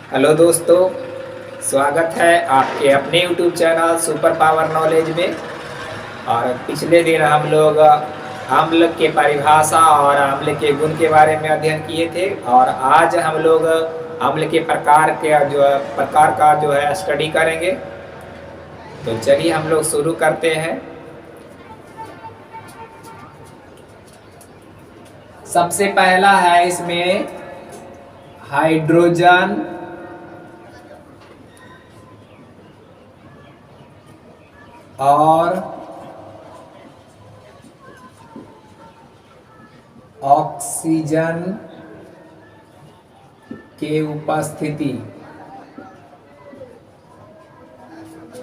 Hello दोस्तों, स्वागत है आपके अपने YouTube channel super power knowledge में। और पिछले दिन हम लोग अम्ल के परिभाषा और अम्ल के गुण के बारे में अध्ययन किए थे। और आज हम लोग अम्ल के प्रकार का जो है स्टडी करेंगे। तो चलिए हम लोग शुरू करते हैं। सबसे पहला है इसमें हाइड्रोजन और ऑक्सीजन के उपस्थिति।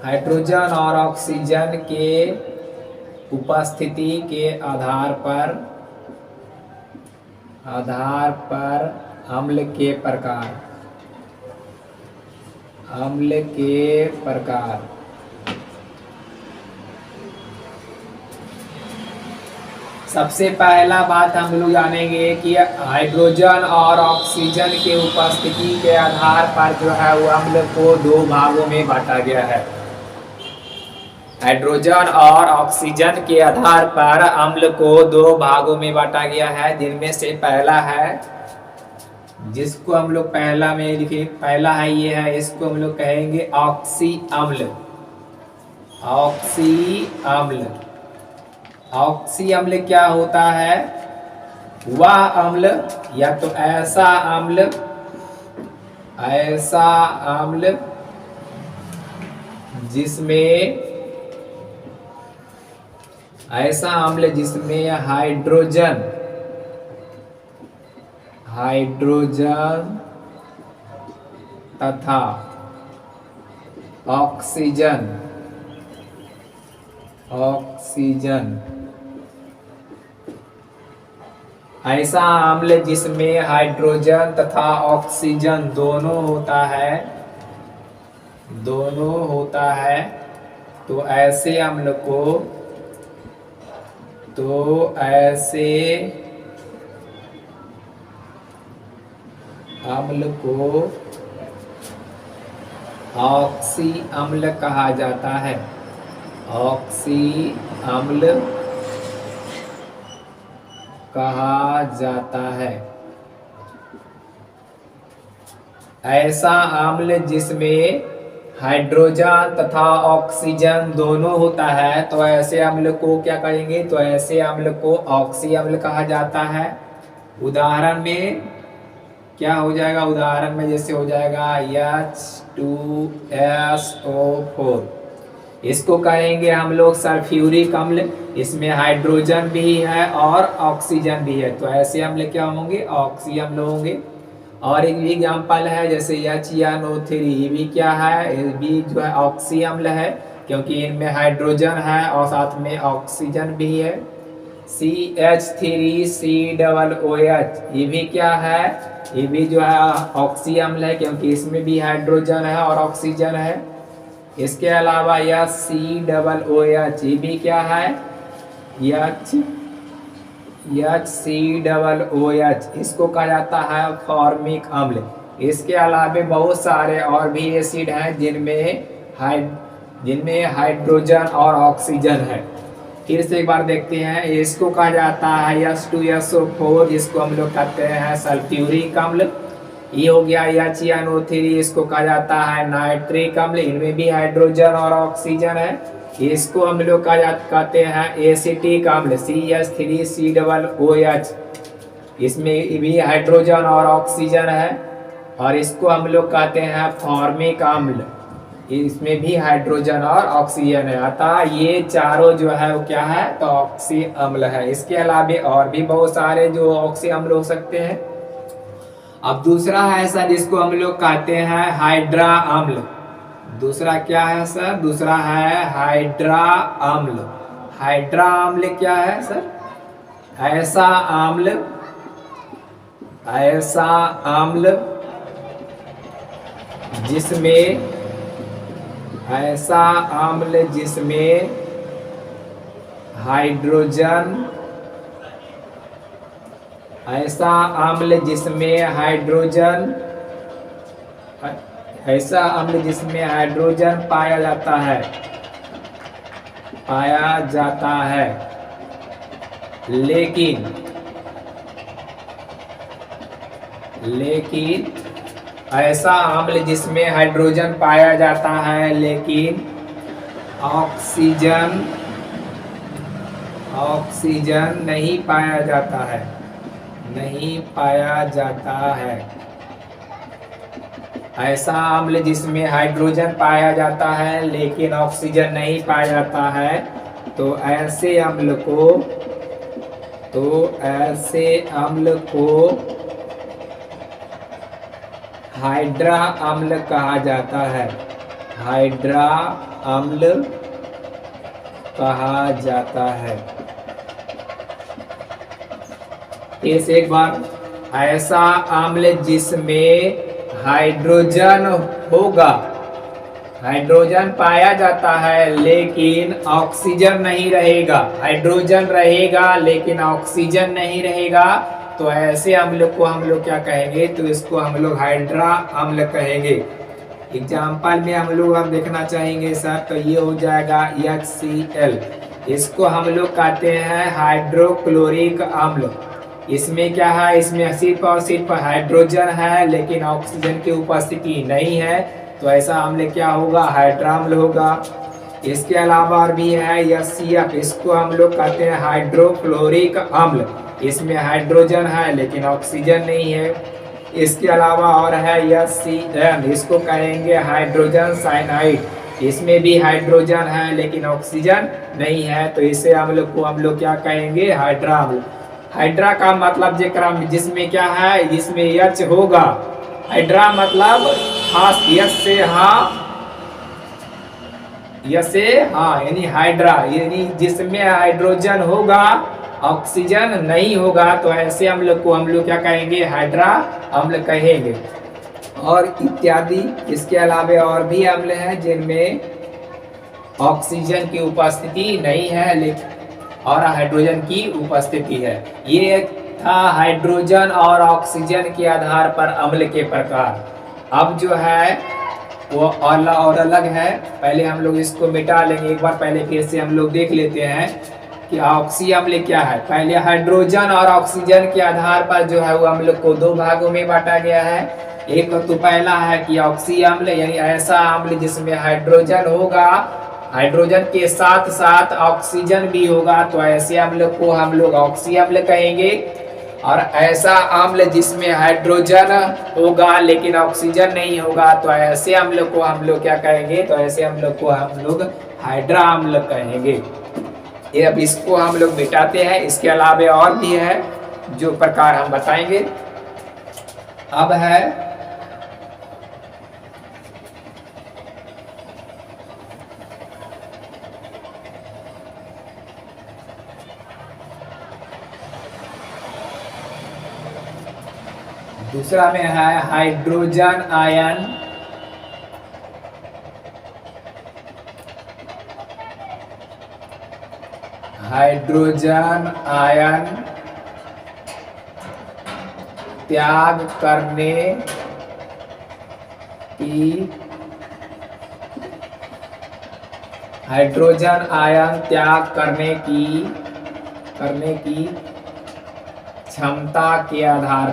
हाइड्रोजन और ऑक्सीजन के उपस्थिति के आधार पर अम्ल के प्रकार। सबसे पहला बात हम लोग जानेंगे कि हाइड्रोजन और ऑक्सीजन के उपस्थिति के आधार पर जो है वो अम्ल को दो भागों में बांटा गया है। हाइड्रोजन और ऑक्सीजन के आधार पर अम्ल को दो भागों में बांटा गया है, जिनमें से पहला है, जिसको हम लोग पहला में लिखे, पहला है ये है, इसको हम लोग कहेंगे ऑक्सी अम्ल। ऑक्सी अम्ल क्या होता है? वह अम्ल या तो ऐसा अम्ल जिसमें हाइड्रोजन तथा ऑक्सीजन ऐसा अम्ल जिसमें हाइड्रोजन तथा ऑक्सीजन दोनों होता है, तो ऐसे अम्ल को ऑक्सी अम्ल कहा जाता है। ऑक्सी अम्ल कहा जाता है। ऐसा अम्ल जिसमें हाइड्रोजन तथा ऑक्सीजन दोनों होता है, तो ऐसे अम्ल को क्या कहेंगे? तो ऐसे अम्ल को ऑक्सी अम्ल कहा जाता है। उदाहरण में क्या हो जाएगा? उदाहरण में जैसे हो जाएगा H2SO4, इसको कहेंगे हम लोग सल्फ्यूरिक अम्ल। इसमें हाइड्रोजन भी है और ऑक्सीजन भी है, तो ऐसे अम्ल क्या होंगे? ऑक्सी अम्ल होंगे। और एक एग्जाम्पल है जैसे HNO3, ये भी क्या है? ये भी जो है ऑक्सी अम्ल है, क्योंकि इनमें हाइड्रोजन है और साथ में ऑक्सीजन भी है। CH3COOH, ये भी क्या है? ये भी जो है ऑक्सी अम्ल है, क्योंकि इसमें भी हाइड्रोजन है और ऑक्सीजन है। इसके अलावा HCOOH, ये भी क्या है? HCOOH, इसको कहा जाता है फॉर्मिक अम्ल। इसके अलावा बहुत सारे और भी एसिड हैं जिनमें हाइड्रोजन और ऑक्सीजन है। फिर से एक बार देखते हैं, इसको कहा जाता है H2SO4, जिसको हम लोग कहते हैं सल्फ्यूरिक अम्ल। ये हो गया HNO3, इसको कहा जाता है नाइट्रिक अम्ल। इनमें भी हाइड्रोजन और ऑक्सीजन है। इसको हम लोग कहते हैं एसिटिक अम्ल, CH3COOH, इसमें भी हाइड्रोजन और ऑक्सीजन है। और इसको हम लोग कहते हैं फॉर्मिक अम्ल, इसमें भी हाइड्रोजन और ऑक्सीजन है। अतः ये चारों जो है वो क्या है? तो ऑक्सी अम्ल है। इसके अलावा और भी बहुत सारे जो ऑक्सी अम्ल हो सकते हैं। अब दूसरा है सर, जिसको हम लोग कहते हैं हाइड्रा अम्ल। दूसरा क्या है सर? दूसरा है हाइड्रा अम्ल। हाइड्रा अम्ल क्या है सर? ऐसा अम्ल जिसमें हाइड्रोजन ऐसा अम्ल जिसमें हाइड्रोजन पाया जाता है लेकिन ऐसा अम्ल जिसमें हाइड्रोजन पाया जाता है लेकिन ऑक्सीजन नहीं पाया जाता है। ऐसा अम्ल जिसमें हाइड्रोजन पाया जाता है लेकिन ऑक्सीजन नहीं पाया जाता है, तो ऐसे अम्ल को हाइड्रा अम्ल कहा जाता है। हाइड्रा अम्ल कहा जाता है। इस एक बार, ऐसा अम्ल जिसमें हाइड्रोजन पाया जाता है लेकिन ऑक्सीजन नहीं रहेगा। हाइड्रोजन रहेगा लेकिन ऑक्सीजन नहीं रहेगा, तो ऐसे अम्ल को हम लोग क्या कहेंगे? तो इसको हम लोग हाइड्रा अम्ल कहेंगे। एग्जाम्पल में हम लोग देखना चाहेंगे सर, तो ये हो जाएगा HCl। इसको हम लोग कहते हैं हाइड्रोक्लोरिक अम्ल। इसमें क्या है? इसमें सिर्फ और सिर्फ हाइड्रोजन है लेकिन ऑक्सीजन की उपस्थिति नहीं है, तो ऐसा अम्ल क्या होगा? हाइड्रा अम्ल होगा। इसके अलावा और भी है HCF। इसको हम लोग कहते हैं हाइड्रोक्लोरिक अम्ल। इसमें हाइड्रोजन है लेकिन ऑक्सीजन नहीं है। इसके अलावा और है HCl। इसको कहेंगे हाइड्रोजन साइनाइड। इसमें भी हाइड्रोजन है लेकिन ऑक्सीजन नहीं है, तो इसे अम्ल को हम लोग क्या कहेंगे? हाइड्रा अम्ल। हाइड्रा का मतलब जिसमें क्या है? जिसमें H होगा। हाइड्रा मतलब यस से हाँ यानी हाइड्रा, यानी जिसमें हाइड्रोजन होगा ऑक्सीजन नहीं होगा, तो ऐसे अम्ल को हम लोग क्या कहेंगे? हाइड्रा अम्ल कहेंगे। और इत्यादि इसके अलावा और भी अम्ल हैं जिनमें ऑक्सीजन की उपस्थिति नहीं है लेकिन और हाइड्रोजन की उपस्थिति है। ये था हाइड्रोजन और ऑक्सीजन के आधार पर अम्ल के प्रकार। अब जो है वो और अलग है। पहले हम लोग इसको मिटा लेंगे एक बार, पहले फिर से हम लोग देख लेते हैं कि ऑक्सी अम्ल क्या है। पहले हाइड्रोजन और ऑक्सीजन के आधार पर जो है वो अम्ल को दो भागों में बांटा गया है। एक तो पहला है कि ऑक्सी अम्ल, यानी ऐसा अम्ल जिसमें हाइड्रोजन होगा, हाइड्रोजन के साथ साथ ऑक्सीजन भी होगा, तो ऐसे अम्ल को हम लोग ऑक्सी अम्ल कहेंगे। और ऐसा अम्ल जिसमें हाइड्रोजन होगा लेकिन ऑक्सीजन नहीं होगा, तो ऐसे अम्ल को हम लोग क्या कहेंगे? तो ऐसे अम्ल को हम लोग हाइड्रा अम्ल कहेंगे। ये अब इसको हम लोग मिटाते हैं। इसके अलावा और भी है जो प्रकार हम बताएंगे। अब है दूसरा में है हाइड्रोजन आयन। हाइड्रोजन आयन त्याग करने की हाइड्रोजन आयन त्याग करने की क्षमता के आधार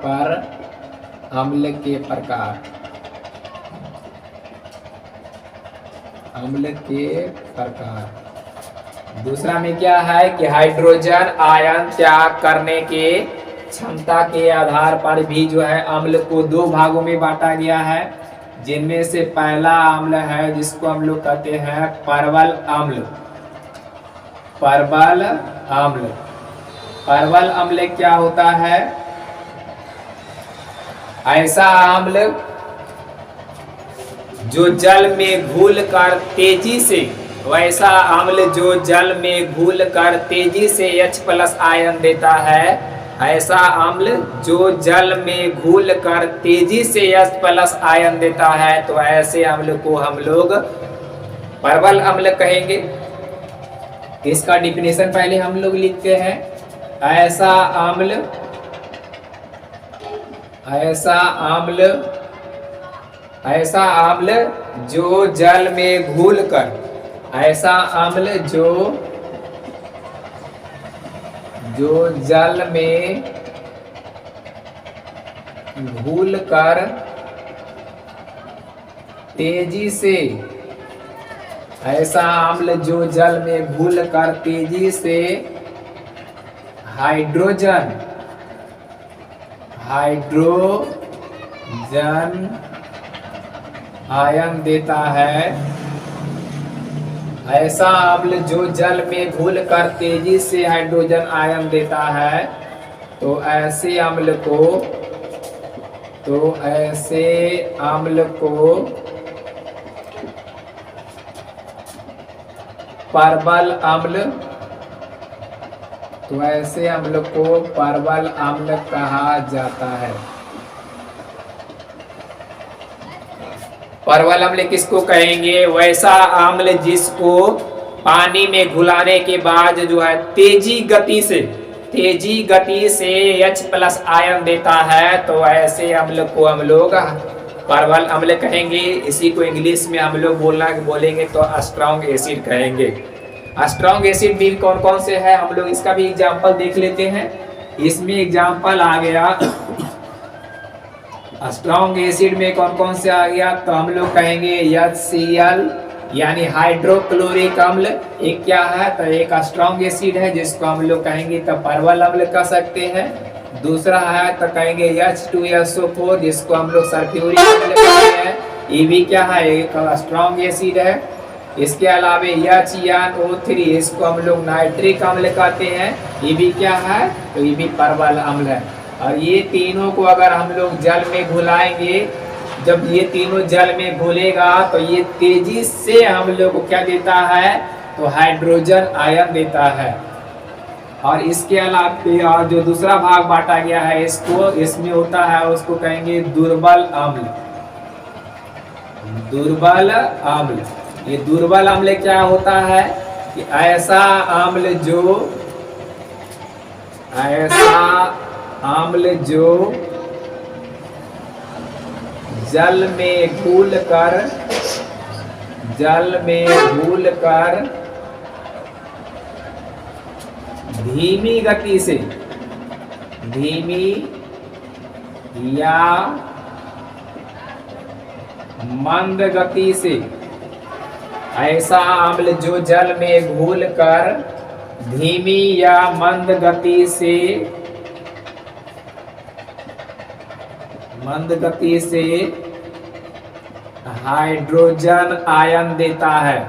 पर अम्ल के प्रकार। दूसरा में क्या है कि हाइड्रोजन आयन त्याग करने के क्षमता के आधार पर भी जो है अम्ल को दो भागों में बांटा गया है, जिनमें से पहला अम्ल है जिसको हम लोग कहते हैं परवल अम्ल। परवल अम्ल क्या होता है? ऐसा अम्ल जो जल में घुलकर तेजी से, वैसा अम्ल जो जल में घुलकर तेजी से H+ आयन देता है, ऐसा अम्ल जो जल में घुलकर तेजी से H+ आयन देता है, तो ऐसे अम्ल को हम लोग परवल अम्ल कहेंगे। इसका डिफिनेशन पहले हम लोग लिखते हैं। ऐसा अम्ल ऐसा आम्ल, ऐसा आम्ल जो जल में घुल कर, ऐसा आम्ल जो जल में घुल कर तेजी से, ऐसा आम्ल जो जल में घुल कर तेजी से हाइड्रोजन आयन देता है। ऐसा अम्ल जो जल में घुल कर तेजी से हाइड्रोजन आयन देता है, तो ऐसे अम्ल को परबल अम्ल, तो ऐसे अम्ल को परबल अम्ल कहा जाता है। परबल अम्ल किसको कहेंगे? वैसा अम्ल जिसको पानी में घुलाने के बाद जो है तेजी गति से H+ आयन देता है, तो ऐसे अम्ल को हम लोग परबल अम्ल कहेंगे। इसी को इंग्लिश में हम लोग बोलेंगे तो स्ट्रॉन्ग एसिड कहेंगे। स्ट्रॉन्ग एसिड भी कौन कौन से है, हम लोग इसका भी एग्जाम्पल देख लेते हैं। इसमें एग्जाम्पल आ गया स्ट्रॉन्ग एसिड में कौन कौन से आ गया, तो हम लोग कहेंगे HCl यानी हाइड्रोक्लोरिक अम्ल। एक क्या है, तो एक स्ट्रॉन्ग एसिड है जिसको हम लोग कहेंगे तो परबल अम्ल कह सकते हैं। दूसरा है तो कहेंगे H2SO4 जिसको हम लोग सल्फ्यूरिक अम्ल कहते हैं। ये भी क्या है, एक स्ट्रॉन्ग एसिड है। इसके अलावा HNO3 इसको हम लोग नाइट्रिक अम्ल कहते हैं। ये भी क्या है, तो ये भी परबल अम्ल है। और ये तीनों को अगर हम लोग जल में घुलाएंगे, जब ये तीनों जल में घुलेगा तो ये तेजी से हम लोग को क्या देता है, तो हाइड्रोजन आयन देता है। और इसके अलावा और जो दूसरा भाग बांटा गया है इसको, इसमें होता है उसको कहेंगे दुर्बल अम्ल। दुर्बल अम्ल, ये दुर्बल अम्ल क्या होता है कि ऐसा अम्ल जो जल में घुल कर धीमी या मंद गति से, ऐसा अम्ल जो जल में घुल कर धीमी या मंद गति से हाइड्रोजन आयन देता है।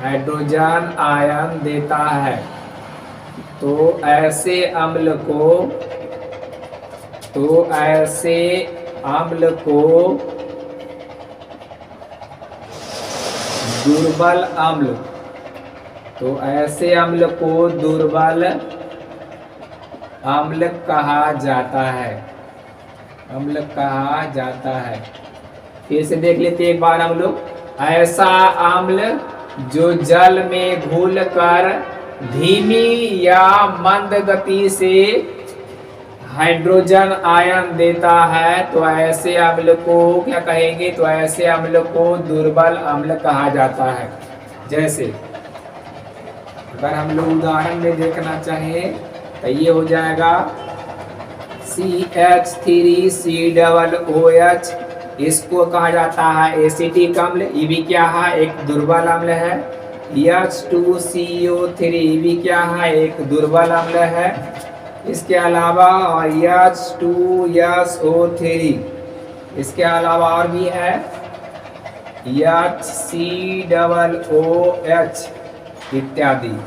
हाइड्रोजन आयन देता है, तो ऐसे अम्ल को दुर्बल अम्ल, तो ऐसे अम्ल को दुर्बल अम्ल कहा जाता है। अम्ल कहा जाता है। फिर से देख लेते हैं एक बार हम लोग। ऐसा अम्ल जो जल में घुल कर धीमी या मंद गति से हाइड्रोजन आयन देता है, तो ऐसे अम्ल को क्या कहेंगे, तो ऐसे अम्ल को दुर्बल अम्ल कहा जाता है। जैसे अगर हम लोग उदाहरण में देखना चाहें तो ये हो जाएगा CH3COOH, इसको कहा जाता है एसिटिक अम्ल। ये भी क्या है, एक दुर्बल अम्ल है। H2CO3 ये भी क्या है, एक दुर्बल अम्ल है। इसके अलावा H2SO3, इसके अलावा और भी है HCOOH इत्यादि।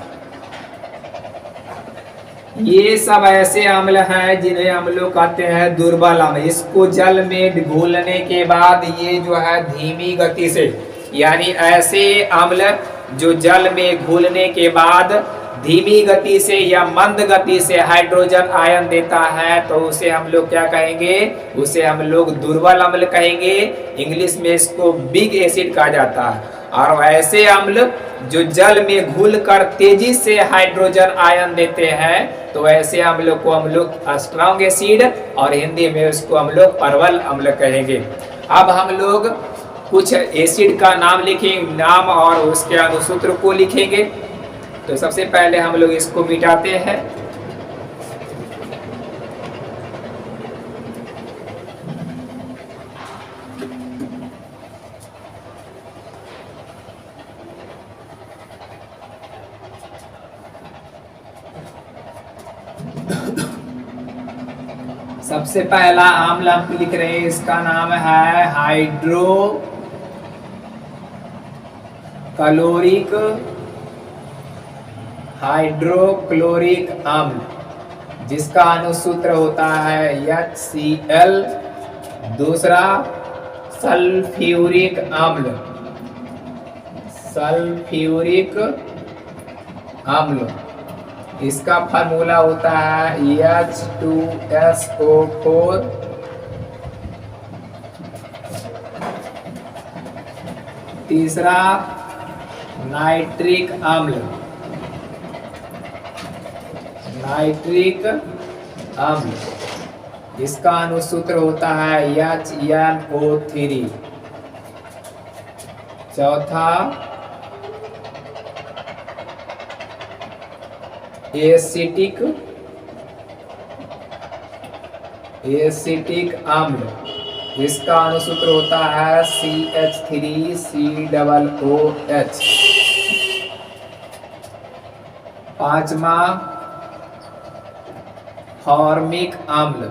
ये सब ऐसे अम्ल हैं जिन्हें हम लोग कहते हैं दुर्बल अम्ल। इसको जल में घुलने के बाद ये जो है धीमी गति से, यानी ऐसे अम्ल जो जल में घुलने के बाद धीमी गति से या मंद गति से हाइड्रोजन आयन देता है, तो उसे हम लोग क्या कहेंगे, उसे हम लोग दुर्बल अम्ल कहेंगे। इंग्लिश में इसको बिग एसिड कहा जाता है। और वैसे अम्ल जो जल में घुल कर तेजी से हाइड्रोजन आयन देते हैं, तो वैसे अम्ल को हम लोग स्ट्रॉन्ग एसिड और हिंदी में उसको हम लोग प्रबल अम्ल कहेंगे। अब हम लोग कुछ एसिड का नाम लिखेंगे, नाम और उसके अनुसूत्र को लिखेंगे। तो सबसे पहले हम लोग इसको मिटाते हैं। सबसे पहला अम्ल हम लिख रहे हैं, इसका नाम है हाइड्रोक्लोरिक अम्ल, जिसका अनुसूत्र होता है HCl। दूसरा सल्फ्यूरिक अम्ल, इसका फार्मूला होता है H2SO4। तीसरा नाइट्रिक अम्ल, इसका अनुसूत्र होता है HNO3। चौथा एसिटिक अम्ल, इसका अनुसूत्र होता है CH3COOH। पांचवा फॉर्मिक अम्ल,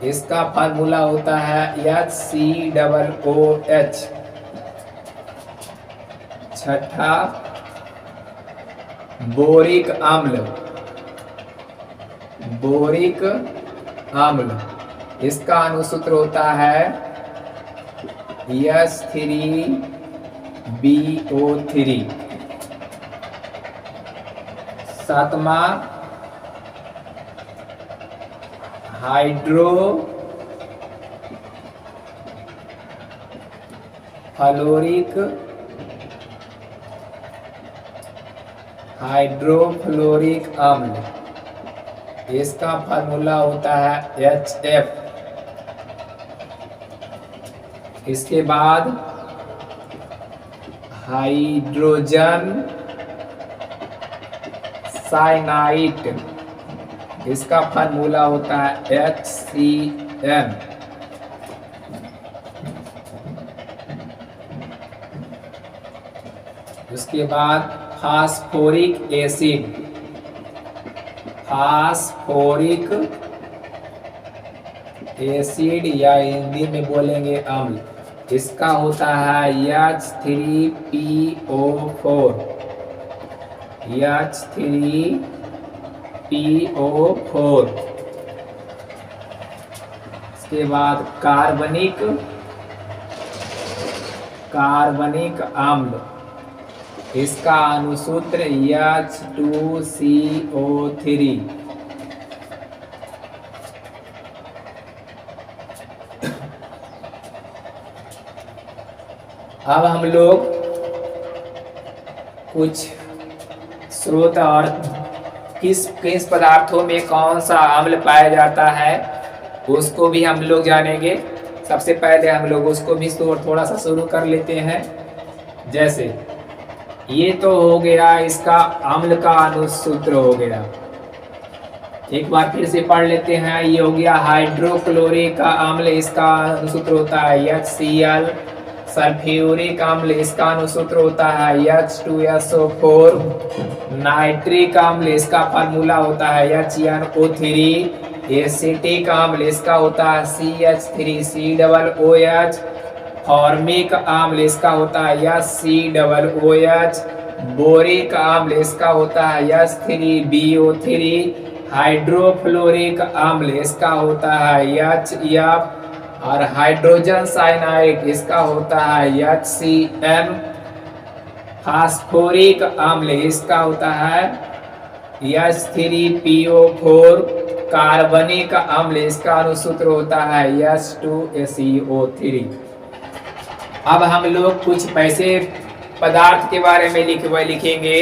इसका फार्मूला होता है HCOOH। छठा बोरिक अम्ल, इसका अनुसूत्र होता है H3BO3। सातवां हाइड्रोफ्लोरिक अम्ल, इसका फार्मूला होता है HF। इसके बाद हाइड्रोजन साइनाइड, इसका फार्मूला होता है HCN। उसके बाद फास्फोरिक एसिड या हिंदी में बोलेंगे अम्ल, इसका होता है H3PO4। इसके बाद कार्बनिक अम्ल, इसका अनुसूत्र H2CO3। अब हम लोग कुछ स्रोत और किस पदार्थों में कौन सा अम्ल पाया जाता है उसको भी हम लोग जानेंगे। सबसे पहले हम लोग उसको भी थोड़ा सा शुरू कर लेते हैं। जैसे ये तो हो गया, इसका अम्ल का अनुसूत्र हो गया। एक बार फिर से पढ़ लेते हैं। ये हो गया हाइड्रोक्लोरिक अम्ल, इसका अनुसूत्र होता है HCl। सल्फ्यूरिक अम्ल, इसका अनुसूत्र होता है H2SO4। नाइट्रिक अम्ल, इसका फार्मूला होता है HNO3। एसिटिक अम्ल, इसका होता है CH3COOH। फॉर्मिक अम्ल, इसका होता है HCOOH। बोरिक अम्ल, इसका होता है H3BO3। हाइड्रोफ्लोरिक अम्ल, इसका होता है HF। और हाइड्रोजन साइनाइड, इसका होता है HCN। फास्फोरिक अम्ल, इसका होता है H3PO4। कार्बनिक अम्ल, इसका अनुसूत्र होता है H2SiO3। अब हम लोग कुछ पैसे पदार्थ के बारे में लिखेंगे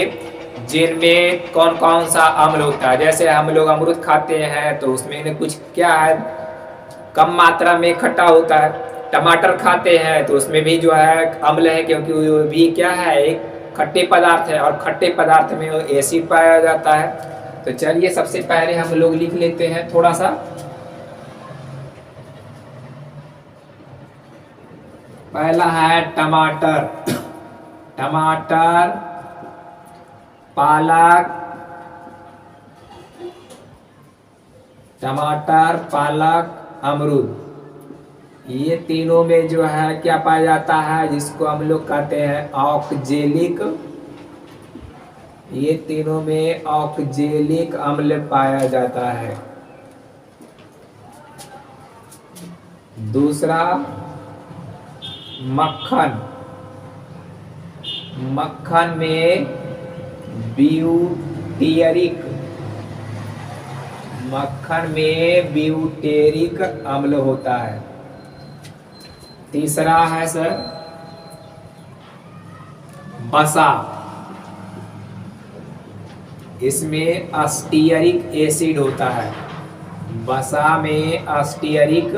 जिनमें कौन कौन सा अम्ल होता है। जैसे हम लोग अमरूद खाते हैं तो उसमें कुछ क्या है, कम मात्रा में खट्टा होता है। टमाटर खाते हैं तो उसमें भी जो है अम्ल है, क्योंकि वो भी क्या है, एक खट्टे पदार्थ है, और खट्टे पदार्थ में एसिड पाया जाता है। तो चलिए सबसे पहले हम लोग लिख लेते हैं थोड़ा सा। पहला है टमाटर, टमाटर, पालक, टमाटर, पालक, अमरूद, ये तीनों में जो है क्या पाया जाता है, जिसको हम लोग कहते हैं ऑक्जेलिक। ये तीनों में ऑक्जेलिक अम्ल पाया जाता है। दूसरा मक्खन, मक्खन में ब्यूटेरिक, मक्खन में ब्यूटेरिक अम्ल होता है। तीसरा है सर वसा, इसमें अस्टियरिक एसिड होता है, वसा में अस्टियरिक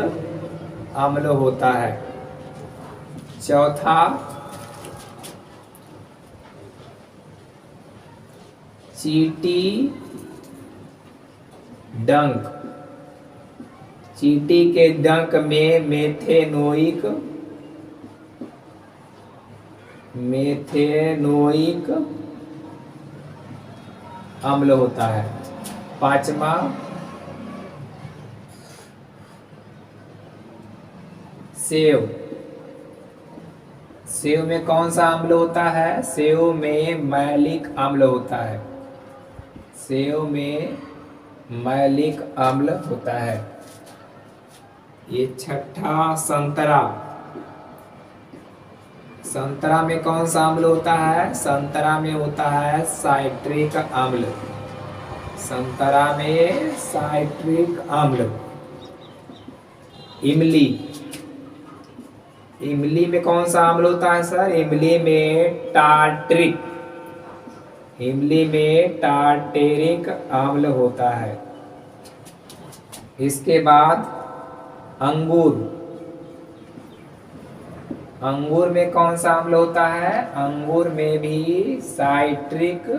अम्ल होता है। चौथा चींटी डंक, चींटी के डंक में मेथेनोइक, मेथेनोइक अम्ल होता है। पांचवा सेव, सेव में कौन सा अम्ल होता है, सेव में मैलिक अम्ल होता है, सेव में मैलिक अम्ल होता है। ये छठा संतरा, संतरा में कौन सा अम्ल होता है, संतरा में होता है साइट्रिक अम्ल, संतरा में साइट्रिक अम्ल। इमली, इमली में कौन सा अम्ल होता है सर, इमली में टार्टरिक, इमली में टार्टेरिक अम्ल होता है। इसके बाद अंगूर, अंगूर में कौन सा अम्ल होता है, अंगूर में भी साइट्रिक,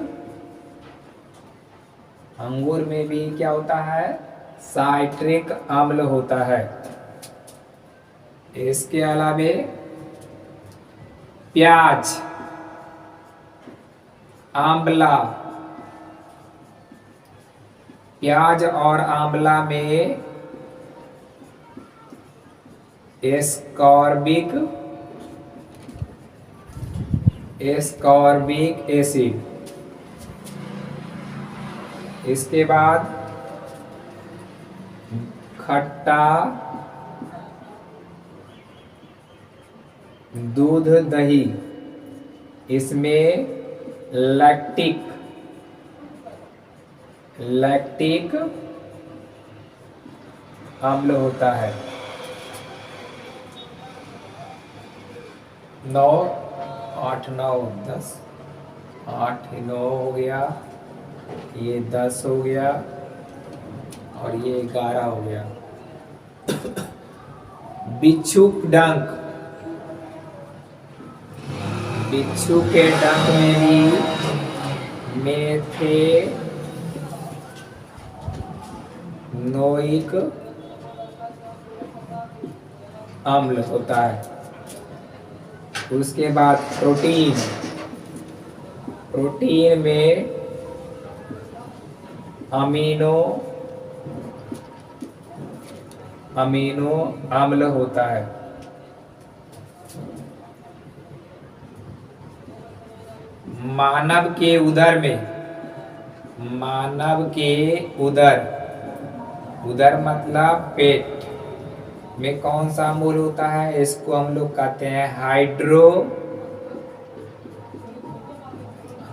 अंगूर में भी क्या होता है, साइट्रिक अम्ल होता है। इसके अलावे प्याज, आंवला, प्याज और आंवला में एस्कॉर्बिक, एस्कॉर्बिक एसिड। इसके बाद खट्टा दूध दही, इसमें लैक्टिक, लैक्टिक अम्ल होता है। 9, 8, 9, 10, 8, 9 हो गया, ये 10 हो गया, और ये 11 हो गया। बिच्छू डंक, बिच्छू के डंक में भी मेथेनोइक अम्ल होता है। उसके बाद प्रोटीन, प्रोटीन में अमीनो, अमीनो अम्ल होता है। मानव के उदर में, मानव के उदर, उदर मतलब पेट में कौन सा अम्ल होता है, इसको हम लोग कहते हैं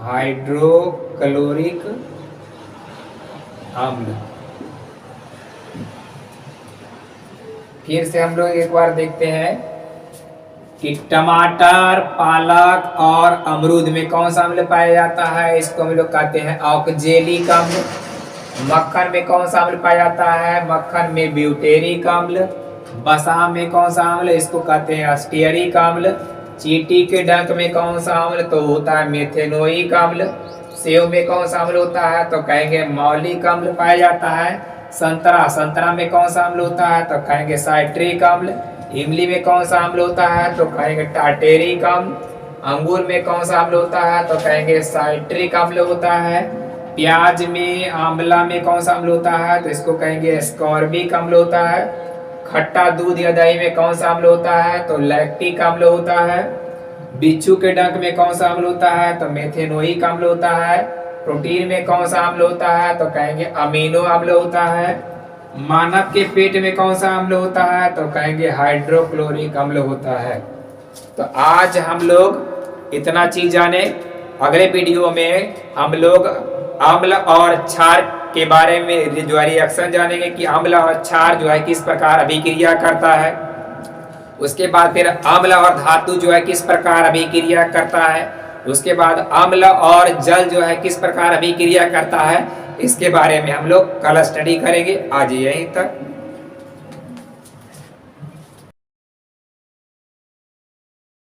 हाइड्रोक्लोरिक अम्ल। फिर से हम लोग एक बार देखते हैं कि टमाटर, पालक और अमरूद में कौन सा अम्ल पाया जाता है, इसको हम लोग कहते हैं ऑक्जेलिक अम्ल। मक्खन में कौन सा अम्ल पाया जाता है, मक्खन में ब्यूटेरिक अम्ल। बसा में कौन सा अम्ल, इसको कहते हैं अस्टियरिक अम्ल। चींटी के डंक में कौन सा अम्ल, तो होता है मेथेनोइक अम्ल। सेव में कौन सा अम्ल होता है, तो कहेंगे मौलिक अम्ल पाया जाता है। संतरा में कौन सा अम्ल होता है, तो कहेंगे साइट्रिक अम्ल। इमली में कौन सा अम्ल होता है, तो कहेंगे टार्टेरिक अम्ल। अंगूर में कौन सा अम्ल होता है, तो कहेंगे साइट्रिक अम्ल होता है। प्याज में, आंवला में कौन सा अम्ल होता है, तो इसको कहेंगे एस्कॉर्बिक अम्ल होता है। खट्टा दूध या दही में कौन सा अम्ल होता है, तो लैक्टिक अम्ल होता है। बिच्छू के डंक में कौन सा अम्ल होता है, तो मेथेनोइक अम्ल होता है। प्रोटीन में कौन सा अम्ल होता है, तो कहेंगे अमीनो अम्ल होता है। मानव के पेट में कौन सा अम्ल होता है, तो कहेंगे हाइड्रोक्लोरिक अम्ल होता है। तो आज हम लोग इतना चीज जाने। अगले वीडियो में हम लोग अम्ल और क्षार के बारे में जो है रिएक्शन जानेंगे कि अम्ल और क्षार जो है किस प्रकार अभिक्रिया करता है। उसके बाद फिर अम्ल और धातु जो है किस प्रकार अभिक्रिया करता है। उसके बाद अम्ल और जल जो है किस प्रकार अभिक्रिया करता है। इसके बारे में हम लोग कल स्टडी करेंगे। आज यहीं तक।